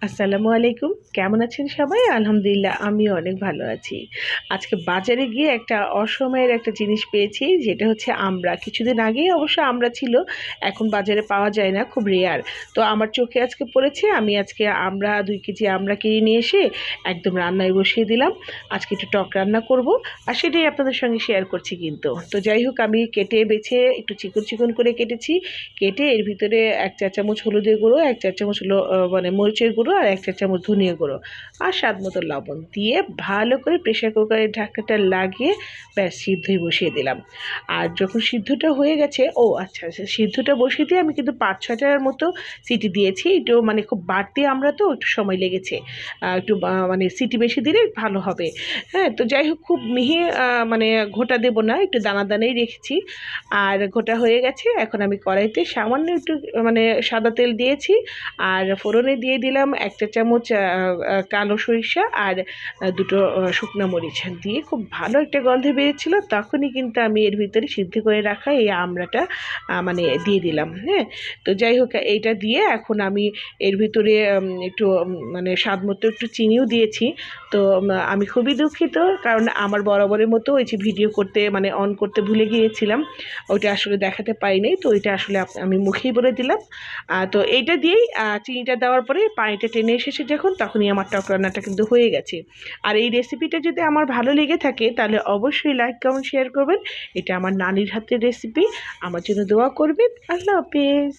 আসসালামু আলাইকুম। কেমন আছেন সবাই? আলহামদুলিল্লাহ আমিও অনেক ভালো আছি। আজকে বাজারে গিয়ে একটা অসময়ের একটা জিনিস পেয়েছি, যেটা হচ্ছে আমড়া। কিছুদিন আগেই অবশ্য আমড়া ছিল, এখন বাজারে পাওয়া যায় না, খুব রেয়ার। তো আমার চোখে আজকে পড়েছে, আমি আজকে আমড়া ২ কেজি আমড়া কিনে নিয়ে এসে একদম রান্নায় বসিয়ে দিলাম। আজকে একটু টক রান্না করব, আর সেটাই আপনাদের সঙ্গে শেয়ার করছি কিন্তু। তো যাই হোক, আমি কেটে বেছে একটু চিকন চিকন করে কেটেছি। কেটে এর ভিতরে ১ চা চামচ হলুদের গুঁড়ো, ১ চা চামচ মানে মরিচের গুঁড়ো, আর ১ চা চামচ ধনিয়া গুঁড়ো, আর স্বাদ মতো লবণ দিয়ে ভালো করে প্রেসার কুকারের ঢাকনাটা লাগিয়ে ব্যাস সিদ্ধই বসিয়ে দিলাম। আর যখন সিদ্ধটা হয়ে গেছে, আচ্ছা আচ্ছা, সিদ্ধটা বসিয়ে দিয়ে আমি কিন্তু ৫-৬টার মতো সিটি দিয়েছি। একটু মানে খুব বাড়তি আমরা তো একটু সময় লেগেছে, একটু মানে সিটি বেশি দিলে ভালো হবে। হ্যাঁ, তো যাই হোক, খুব মিহি মানে ঘোটা দেবো না, একটু দানা দানাই রেখেছি। আর ঘোটা হয়ে গেছে, এখন আমি কড়াইতে সামান্য একটু মানে সাদা তেল দিয়েছি, আর ফোড়নে দিয়ে দিলাম ১ চা চামচ কালো সরিষা, আর ২টো শুকনো মরিচ দিয়ে খুব ভালো একটা গন্ধ বেরিয়েছিল। তখনই কিন্তু আমি এর ভিতরে সিদ্ধ করে রাখা এই আমড়াটা মানে দিয়ে দিলাম। হ্যাঁ, তো যাই হোক, এইটা দিয়ে এখন আমি এর ভিতরে একটু মানে স্বাদ মতো একটু চিনিও দিয়েছি। তো আমি খুবই দুঃখিত, কারণ আমার বরাবরের মতো ওই যে ভিডিও করতে মানে অন করতে ভুলে গিয়েছিলাম, ওইটা আসলে দেখাতে পাইনি। তো ওইটা আসলে আমি মুখেই বলে দিলাম। তো এইটা দিয়েই চিনিটা দেওয়ার পরে পানিটা টেনে এসেছে যখন, তখনই আমার টক রান্নাটা কিন্তু হয়ে গেছে। আর এই রেসিপিটা যদি আমার ভালো লেগে থাকে, তাহলে অবশ্যই লাইক কমেন্ট শেয়ার করবেন। এটা আমার নানির হাতের রেসিপি। আমার জন্য দোয়া করবেন। আল্লাহ হাফেজ।